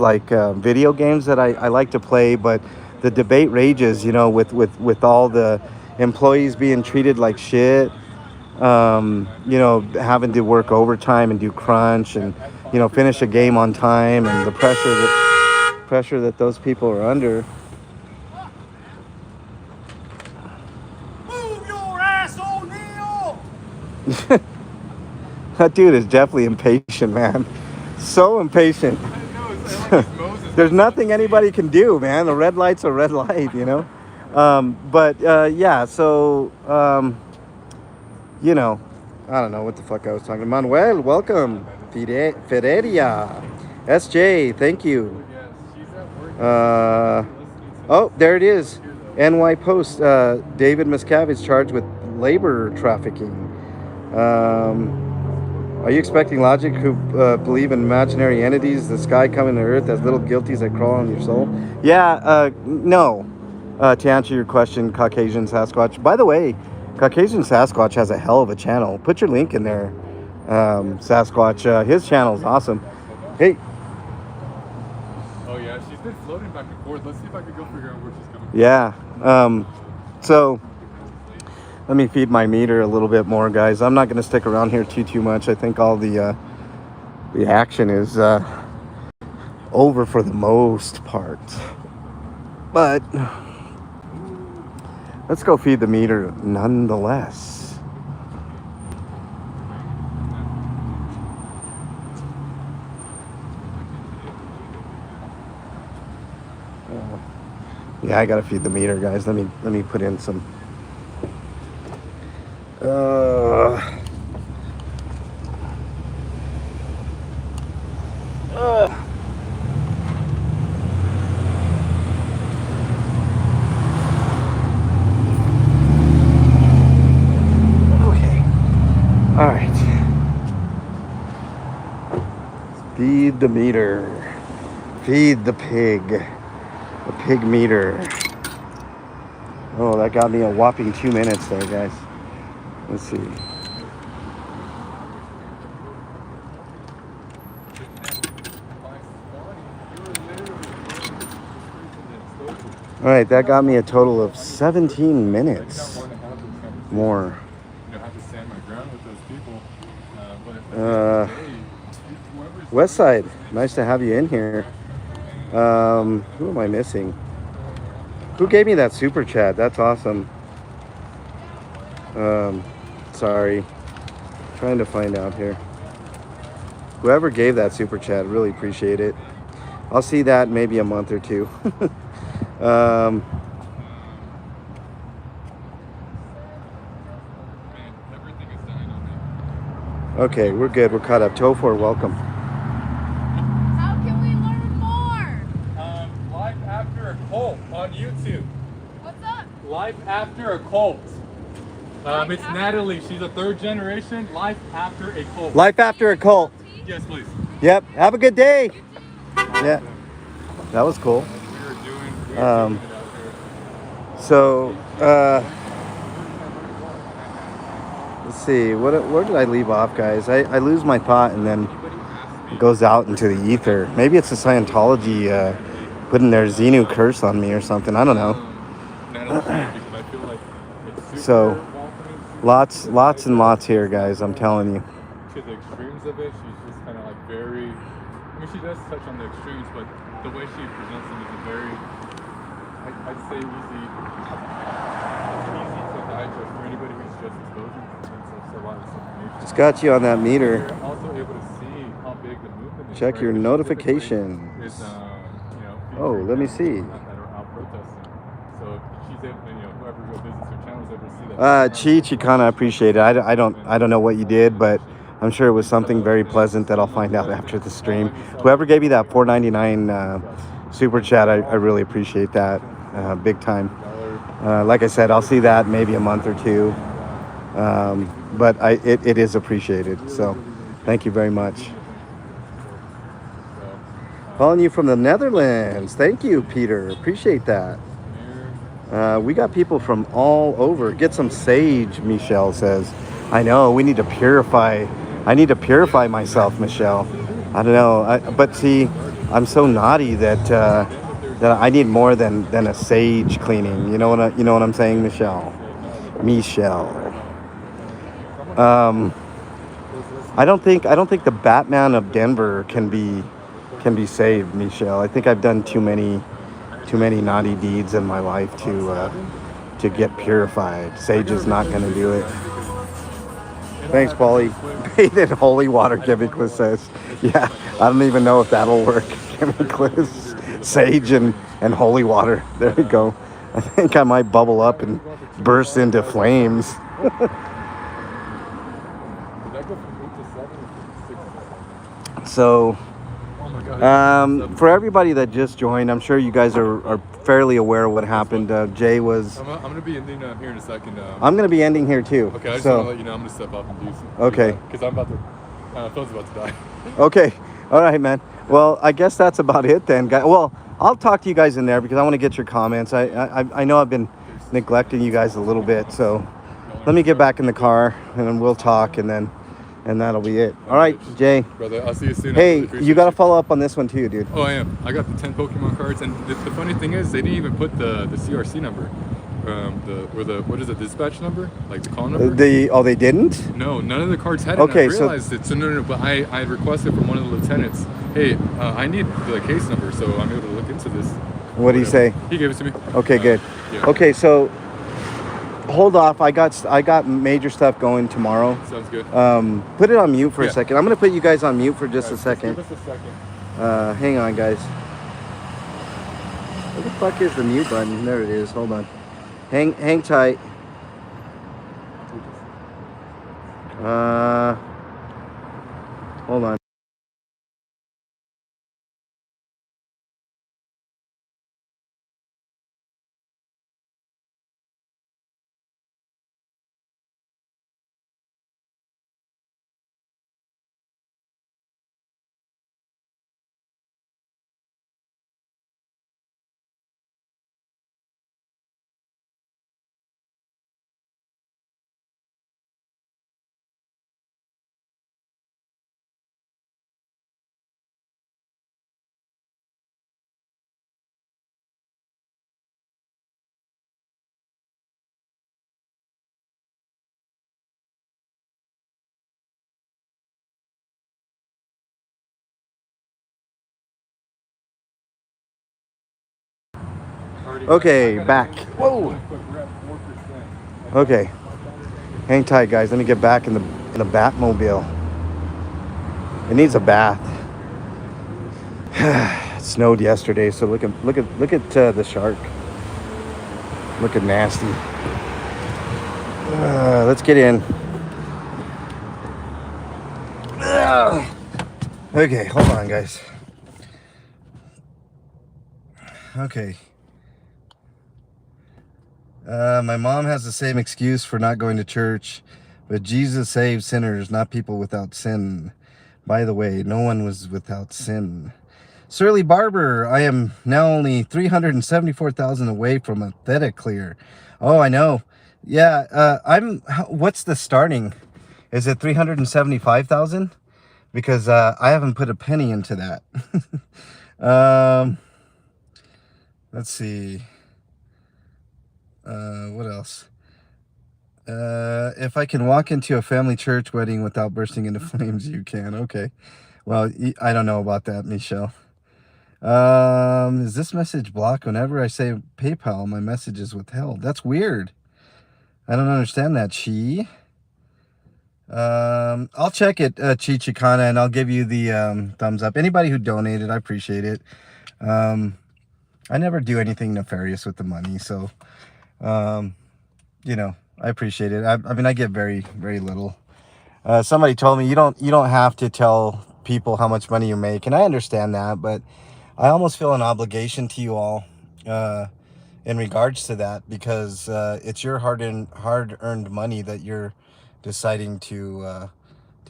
video games that I like to play, but the debate rages, with all the employees being treated like shit, having to work overtime and do crunch and, finish a game on time, and the pressure that those people are under. Move your ass, O'Neal! That dude is definitely impatient, man. So impatient. There's nothing anybody can do, man. The red light's a red light, you know. Yeah, so you know, I don't know what the fuck I was talking. Manuel, welcome. Federia, SJ, thank you. Oh, there it is. NY Post. David Miscavige charged with labor trafficking. Are you expecting logic who believe in imaginary entities, the sky coming to earth as little guilties that crawl on your soul? Yeah, no. To answer your question, Caucasian Sasquatch. By the way, Caucasian Sasquatch has a hell of a channel. Put your link in there, Sasquatch. His channel is awesome. Hey. Oh yeah, she's been floating back and forth. Let's see if I can go figure out where she's coming from. Yeah. So let me feed my meter a little bit more, guys. I'm not going to stick around here too much. I think all the action is over for the most part. But let's go feed the meter nonetheless. Yeah, I gotta feed the meter, guys. Let me put in some. Okay. All right. Feed the meter. Feed the pig. The pig meter. Oh, that got me a whopping 2 minutes there, guys. Let's see. All right, that got me a total of 17 minutes more. Westside, nice to have you in here. Who am I missing? Who gave me that super chat? That's awesome. Sorry. Trying to find out here. Whoever gave that super chat, really appreciate it. I'll see that in maybe a month or two. Okay, we're good. We're caught up. Tofor, welcome. How can we learn more? Life After a Cult on YouTube. What's up? Life After a Cult. It's Natalie. She's a third generation. Life After a Cult. Life After a Cult. Yes, please. Yep. Have a good day. Yeah. That was cool. We were doing it out here. So, let's see. Where did I leave off, guys? I lose my thought and then it goes out into the ether. Maybe it's a Scientology putting their Xenu curse on me or something. I don't know. So, lots and lots here, guys. I'm telling you. To the extremes of it, she's just kind of like very. I mean, she does touch on the extremes, but the way she presents them is a very, I'd say, easy to digest for anybody who's just exposing themselves to a lot of this information. Just got you on that meter. You're also able to see how big the movement is. Check your notifications. Is, oh, let me see. That are out protesting. So she's able, whoever visits her channel is able to see that. Chicana, I appreciate it. I don't know what you did, but I'm sure it was something very pleasant that I'll find out after the stream. Whoever gave you that $4.99 super chat, I really appreciate that, big time. Like I said, I'll see that maybe a month or two, but it is appreciated. So, thank you very much. Calling you from the Netherlands. Thank you, Peter. Appreciate that. We got people from all over. Get some sage, Michelle says. I know, we need to purify. I need to purify myself, Michelle. I don't know. But see, I'm so naughty that I need more than a sage cleaning. You know what I'm saying, Michelle? I don't think the Batman of Denver can be saved, Michelle. I think I've done too many naughty deeds in my life to get purified. Sage is not going to do it. Thanks, Paulie. Bathe in holy water, Chemiclist says. Yeah, I don't even know if that'll work. Chemiclist, sage and holy water. There we go. I think I might bubble up and burst into flames. So, for everybody that just joined, I'm sure you guys are fairly aware of what happened. Jay was... I'm going to be ending here in a second. I'm going to be ending here too. Okay, I just so, want to let you know I'm going to step off and do some. Okay. Because I'm about to... Phil's about to die. Okay. All right, man. Well, I guess that's about it then, guys. Well, I'll talk to you guys in there because I want to get your comments. I know I've been neglecting you guys a little bit, so let me get back in the car and then we'll talk and that'll be it. All right, Jay. Brother, I'll see you soon. Hey, you got to follow up on this one too, dude. Oh, I am. I got the 10 Pokemon cards, and the funny thing is, they didn't even put the CRC number, what is it, dispatch number, like the call number. They didn't? No, none of the cards had it. Okay, and I realized it. So no. But I requested from one of the lieutenants, hey, I need the case number, so I'm able to look into this. What did he say? He gave it to me. Okay, good. Yeah. Okay, so hold off. I got major stuff going tomorrow. Sounds good. Put it on mute for a Yeah. second. I'm gonna put you guys on mute for just a second. Give us a second. Hang on, guys. Where the fuck is the mute button? There it is. Hold on. Hang tight. Hold on. Okay, back. Whoa. Okay. Hang tight, guys. Let me get back in the Batmobile. It needs a bath. It snowed yesterday, so look at the shark. Looking nasty. Let's get in. Okay, hold on, guys. Okay. My mom has the same excuse for not going to church, but Jesus saves sinners, not people without sin. By the way, no one was without sin. Surly Barber, I am now only 374,000 away from a theta clear. Oh, I know. Yeah, what's the starting? Is it 375,000? Because I haven't put a penny into that. Let's see. What else? If I can walk into a family church wedding without bursting into flames, you can. Okay. Well, I don't know about that, Michelle. Is this message blocked? Whenever I say PayPal, my message is withheld. That's weird. I don't understand that, Chi. I'll check it, Chi Chicana, and I'll give you the thumbs up. Anybody who donated, I appreciate it. I never do anything nefarious with the money, so you know, I appreciate it. I mean, I get very, very little. Somebody told me you don't have to tell people how much money you make, and I understand that, but I almost feel an obligation to you all in regards to that, because it's your hard-earned money that you're deciding to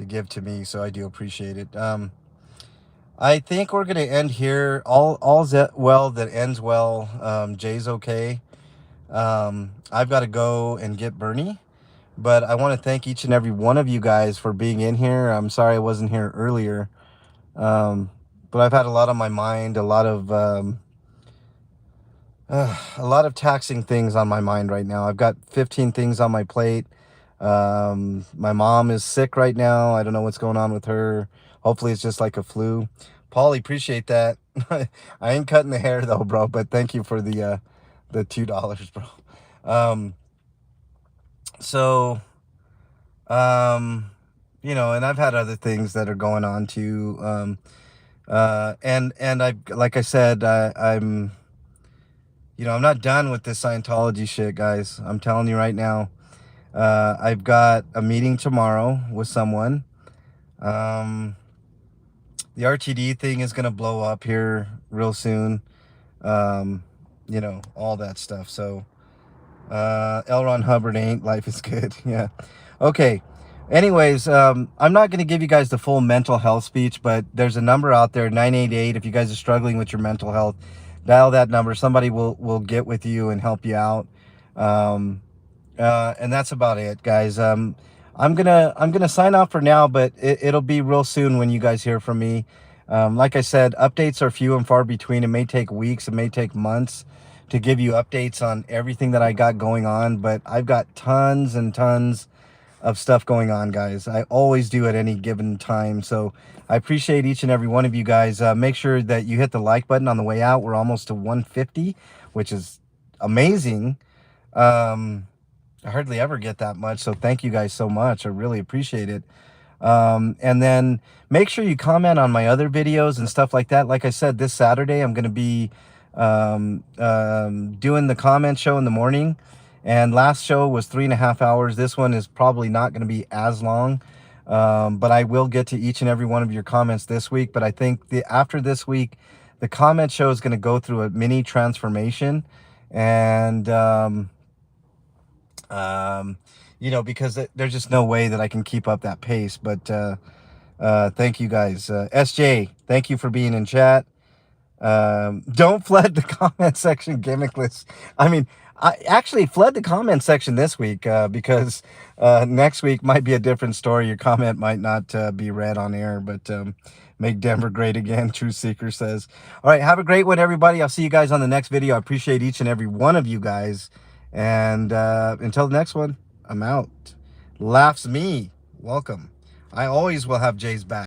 give to me, so I do appreciate it. I think we're gonna end here. All's well that ends well. Jay's okay. I've got to go and get Bernie, but I want to thank each and every one of you guys for being in here. I'm sorry I wasn't here earlier, but I've had a lot on my mind, a lot of taxing things on my mind right now. I've got 15 things on my plate. My mom is sick right now. I don't know what's going on with her. Hopefully it's just like a flu. Paulie, appreciate that. I ain't cutting the hair though, bro, but thank you for the $2, bro. So You know, and I've had other things that are going on too. And I, like I said, I'm, you know, I'm not done with this Scientology shit, guys. I'm telling you right now. I've got a meeting tomorrow with someone. The RTD thing is gonna blow up here real soon. You know, all that stuff. So, L. Ron Hubbard ain't. Life is good. Yeah. Okay. Anyways, I'm not going to give you guys the full mental health speech, but there's a number out there, 988. If you guys are struggling with your mental health, dial that number. Somebody will get with you and help you out. And that's about it, guys. I'm gonna sign off for now, but it'll be real soon when you guys hear from me. Like I said, updates are few and far between. It may take weeks, it may take months to give you updates on everything that I got going on, but I've got tons and tons of stuff going on, guys. I always do at any given time. So I appreciate each and every one of you guys. Make sure that you hit the like button on the way out. We're almost to 150, which is amazing. I hardly ever get that much, so thank you guys so much. I really appreciate it. And then make sure you comment on my other videos and stuff like that. Like I said, this Saturday I'm going to be doing the comment show in the morning, and last show was 3.5 hours. This one is probably not going to be as long, but I will get to each and every one of your comments this week. But I think after this week, the comment show is going to go through a mini transformation, and you know, because there's just no way that I can keep up that pace. But thank you guys. SJ, thank you for being in chat. Don't flood the comment section gimmickless. I mean, I actually flood the comment section this week because next week might be a different story. Your comment might not be read on air, but make Denver great again, True Seeker says. All right, have a great one, everybody. I'll see you guys on the next video. I appreciate each and every one of you guys. And until the next one, I'm out. Laughs me. Welcome. I always will have Jay's back.